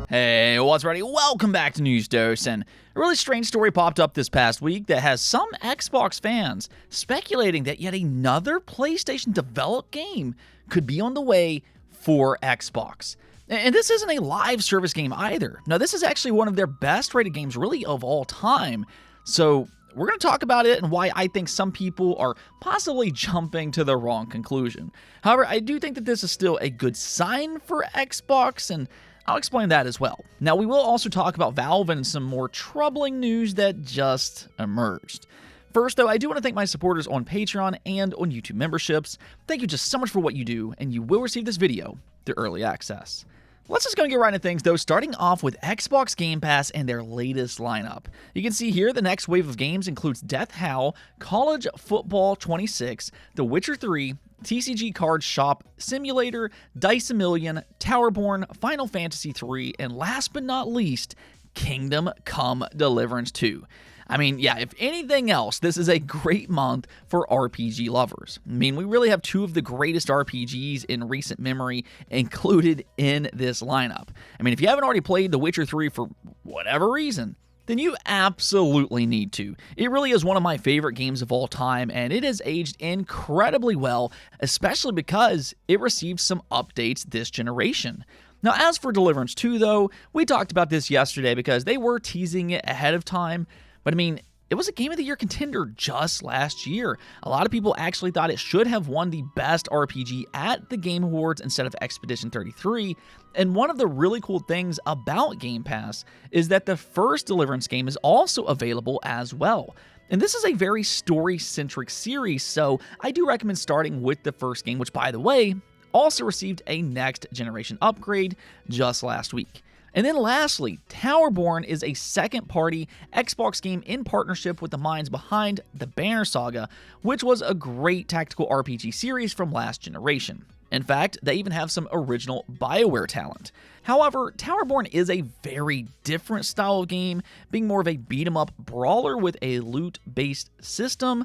Hey, what's ready? Welcome back to News Dose, and a really strange story popped up this past week that has some Xbox fans speculating that yet another PlayStation-developed game could be on the way for Xbox. And this isn't a live service game either. No, this is actually one of their best-rated games really of all time. So we're going to talk about it and why I think some people are possibly jumping to the wrong conclusion. However, I do think that this is still a good sign for Xbox, and I'll explain that as well. Now, we will also talk about Valve and some more troubling news that just emerged. First, though, I do want to thank my supporters on Patreon and on YouTube memberships. Thank you just so much for what you do, and you will receive this video through early access. Let's just go and get right into things, though, starting off with Xbox Game Pass and their latest lineup. You can see here the next wave of games includes Death How, College Football 26, The Witcher 3, TCG Card Shop Simulator, Dice A Million, Towerborn, Final Fantasy III, and last but not least, Kingdom Come Deliverance 2. I mean, yeah, if anything else, this is a great month for RPG lovers. I mean, we really have two of the greatest RPGs in recent memory included in this lineup. I mean, if you haven't already played The Witcher 3 for whatever reason, then you absolutely need to. It really is one of my favorite games of all time, and it has aged incredibly well, especially because it received some updates this generation. Now, as for Deliverance 2, though, we talked about this yesterday because they were teasing it ahead of time, but I mean, it was a Game of the Year contender just last year. A lot of people actually thought it should have won the best RPG at the Game Awards instead of Expedition 33. And one of the really cool things about Game Pass is that the first Deliverance game is also available as well. And this is a very story-centric series, so I do recommend starting with the first game, which, by the way, also received a next-generation upgrade just last week. And then lastly, Towerborn is a second-party Xbox game in partnership with the minds behind the Banner Saga, which was a great tactical RPG series from last generation. In fact, they even have some original BioWare talent. However, Towerborn is a very different style of game, being more of a beat-em-up brawler with a loot-based system.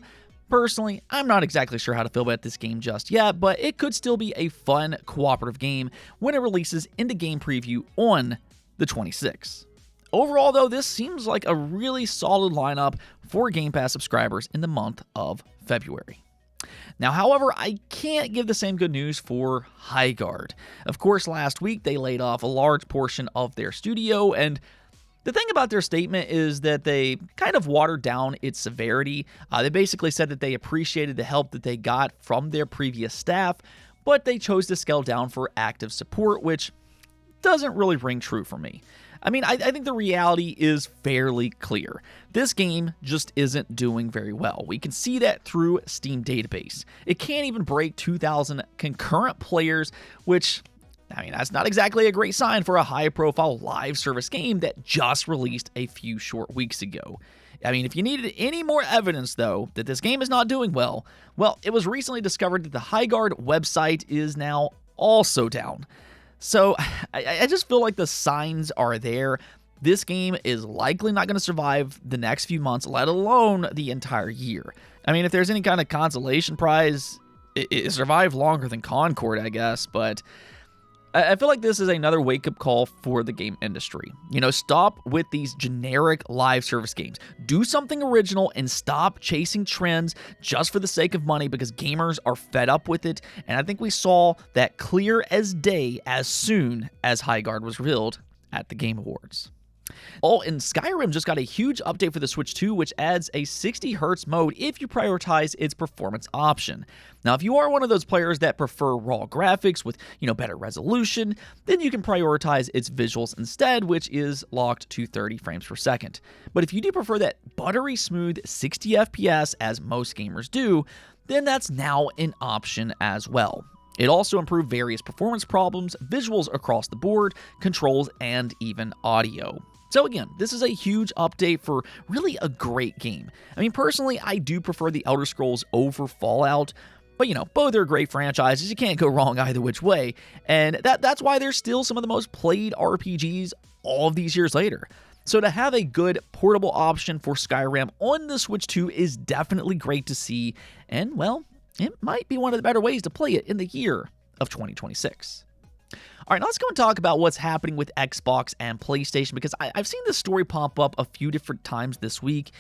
Personally, I'm not exactly sure how to feel about this game just yet, but it could still be a fun cooperative game when it releases into game preview on the 26th. Overall, though, this seems like a really solid lineup for Game Pass subscribers in the month of February. Now, however, I can't give the same good news for Highgaurd. Of course, last week they laid off a large portion of their studio, and the thing about their statement is that they kind of watered down its severity. They basically said that they appreciated the help that they got from their previous staff, but they chose to scale down for active support, which doesn't really ring true for me. I mean, I think the reality is fairly clear. This game just isn't doing very well. We can see that through Steam database. It can't even break 2,000 concurrent players, which, I mean, that's not exactly a great sign for a high-profile live service game that just released a few short weeks ago. I mean, if you needed any more evidence, though, that this game is not doing well, it was recently discovered that the Highgaurd website is now also down. So I just feel like the signs are there. This game is likely not going to survive the next few months, let alone the entire year. I mean, if there's any kind of consolation prize, it survived longer than Concord, I guess, but I feel like this is another wake-up call for the game industry. You know, stop with these generic live service games. Do something original and stop chasing trends just for the sake of money because gamers are fed up with it. And I think we saw that clear as day as soon as Highgaurd was revealed at the Game Awards. Oh, and Skyrim just got a huge update for the Switch 2, which adds a 60Hz mode if you prioritize its performance option. Now, if you are one of those players that prefer raw graphics with, better resolution, then you can prioritize its visuals instead, which is locked to 30 frames per second. But if you do prefer that buttery smooth 60 FPS, as most gamers do, then that's now an option as well. It also improved various performance problems, visuals across the board, controls, and even audio. So again, this is a huge update for really a great game. I mean, personally, I do prefer the Elder Scrolls over Fallout, but both are great franchises. You can't go wrong either which way, and that's why they're still some of the most played RPGs all of these years later. So to have a good portable option for Skyrim on the Switch 2 is definitely great to see, and it might be one of the better ways to play it in the year of 2026. All right, now let's go and talk about what's happening with Xbox and PlayStation, because I've seen this story pop up a few different times this week,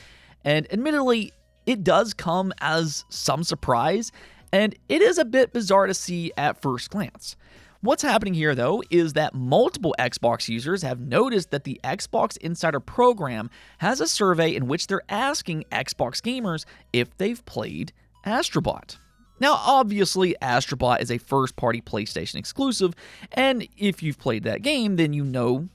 and admittedly, it does come as some surprise, and it is a bit bizarre to see at first glance. What's happening here, though, is that multiple Xbox users have noticed that the Xbox Insider program has a survey in which they're asking Xbox gamers if they've played Astro Bot. Now, obviously, Astro Bot is a first-party PlayStation exclusive, and if you've played that game, then you know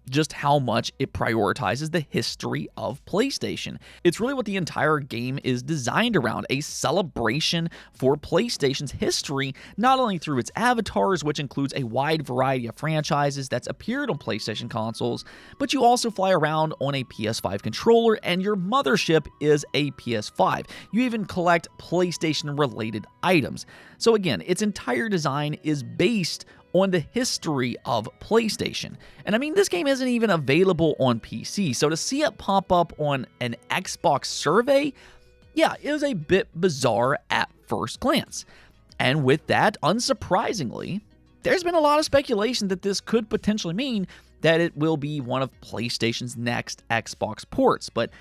just how much it prioritizes the history of PlayStation. It's really what the entire game is designed around, a celebration for PlayStation's history, not only through its avatars, which includes a wide variety of franchises that's appeared on PlayStation consoles, but you also fly around on a PS5 controller, and your mothership is a PS5. You even collect PlayStation-related items. So again, its entire design is based on the history of PlayStation. And I mean, this game isn't even available on PC, so to see it pop up on an Xbox survey, yeah, it was a bit bizarre at first glance. And with that, unsurprisingly, there's been a lot of speculation that this could potentially mean that it will be one of PlayStation's next Xbox ports, but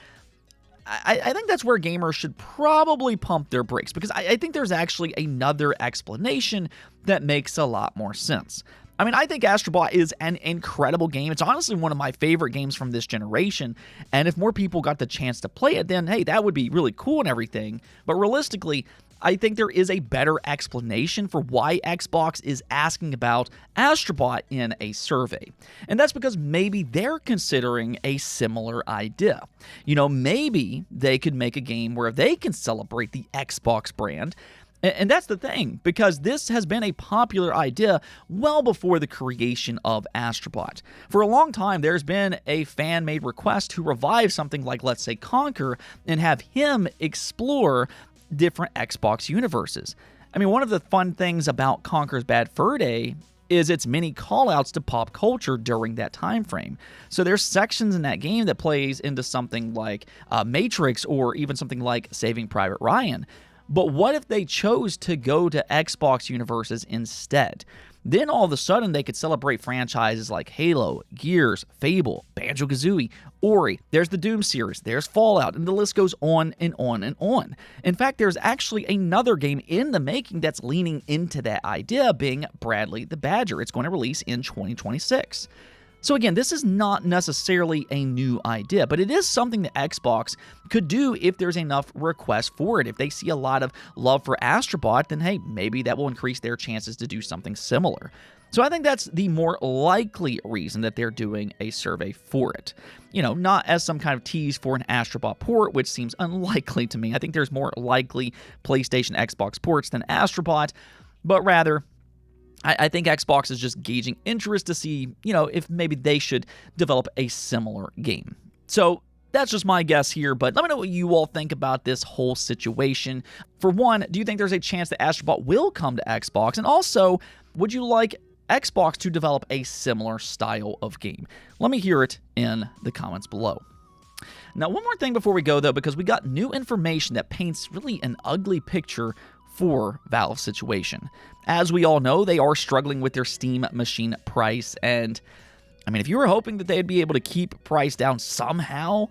I think that's where gamers should probably pump their brakes, because I think there's actually another explanation that makes a lot more sense. I mean, I think Astro Bot is an incredible game. It's honestly one of my favorite games from this generation, and if more people got the chance to play it, then hey, that would be really cool and everything. But realistically, I think there is a better explanation for why Xbox is asking about Astro Bot in a survey. And that's because maybe they're considering a similar idea. You know, maybe they could make a game where they can celebrate the Xbox brand. And that's the thing, because this has been a popular idea well before the creation of Astro Bot. For a long time, there's been a fan-made request to revive something like, let's say, Conker, and have him explore different Xbox universes. I mean, one of the fun things about Conker's Bad Fur Day is its many callouts to pop culture during that time frame. So there's sections in that game that plays into something like Matrix, or even something like Saving Private Ryan. But what if they chose to go to Xbox universes instead? Then all of a sudden they could celebrate franchises like Halo, Gears, Fable, Banjo-Kazooie, Ori, there's the Doom series, there's Fallout, and the list goes on and on and on. In fact, there's actually another game in the making that's leaning into that idea, being Bradley the Badger. It's going to release in 2026. So again, this is not necessarily a new idea, but it is something that Xbox could do if there's enough requests for it. If they see a lot of love for Astro Bot, then hey, maybe that will increase their chances to do something similar. So I think that's the more likely reason that they're doing a survey for it. You know, not as some kind of tease for an Astro Bot port, which seems unlikely to me. I think there's more likely PlayStation Xbox ports than Astro Bot, but rather, I think Xbox is just gauging interest to see, you know, if maybe they should develop a similar game. So that's just my guess here, but let me know what you all think about this whole situation. For one, do you think there's a chance that Astro Bot will come to Xbox? And also, would you like Xbox to develop a similar style of game? Let me hear it in the comments below. Now, one more thing before we go, though, because we got new information that paints really an ugly picture for Valve's situation. As we all know, they are struggling with their Steam machine price, and I mean, if you were hoping that they'd be able to keep price down somehow,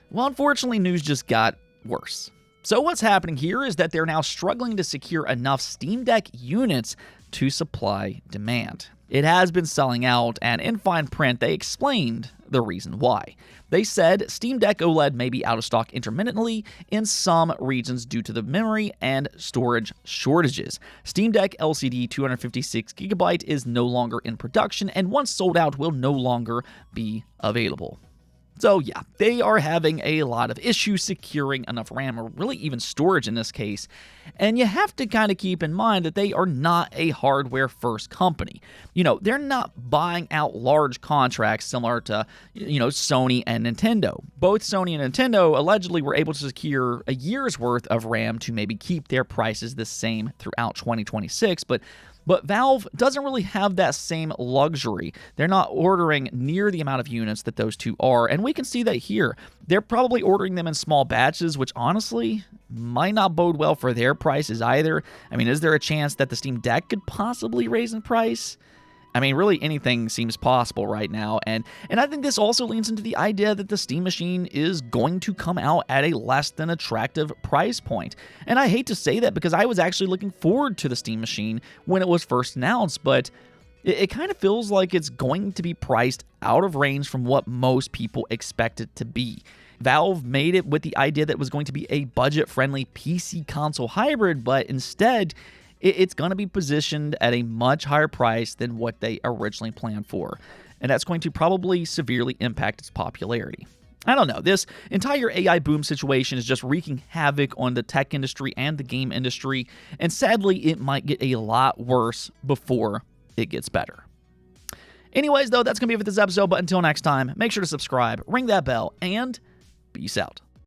well, unfortunately, news just got worse. So what's happening here is that they're now struggling to secure enough Steam Deck units to supply demand. It has been selling out, and in fine print, they explained the reason why. They said Steam Deck OLED may be out of stock intermittently in some regions due to the memory and storage shortages. Steam Deck LCD 256GB is no longer in production, and once sold out will no longer be available. So yeah, they are having a lot of issues securing enough RAM, or really even storage in this case. And you have to kind of keep in mind that they are not a hardware-first company. You know, they're not buying out large contracts similar to, you know, Sony and Nintendo. Both Sony and Nintendo allegedly were able to secure a year's worth of RAM to maybe keep their prices the same throughout 2026, but Valve doesn't really have that same luxury. They're not ordering near the amount of units that those two are, and we can see that here. They're probably ordering them in small batches, which honestly might not bode well for their prices either. I mean, is there a chance that the Steam Deck could possibly raise in price? I mean, really anything seems possible right now, and I think this also leans into the idea that the Steam Machine is going to come out at a less than attractive price point. And I hate to say that because I was actually looking forward to the Steam Machine when it was first announced, but it kind of feels like it's going to be priced out of range from what most people expect it to be. Valve made it with the idea that it was going to be a budget-friendly PC console hybrid, but instead, it's going to be positioned at a much higher price than what they originally planned for, and that's going to probably severely impact its popularity. I don't know, this entire AI boom situation is just wreaking havoc on the tech industry and the game industry, and sadly, it might get a lot worse before it gets better. Anyways, though, that's going to be it for this episode, but until next time, make sure to subscribe, ring that bell, and peace out.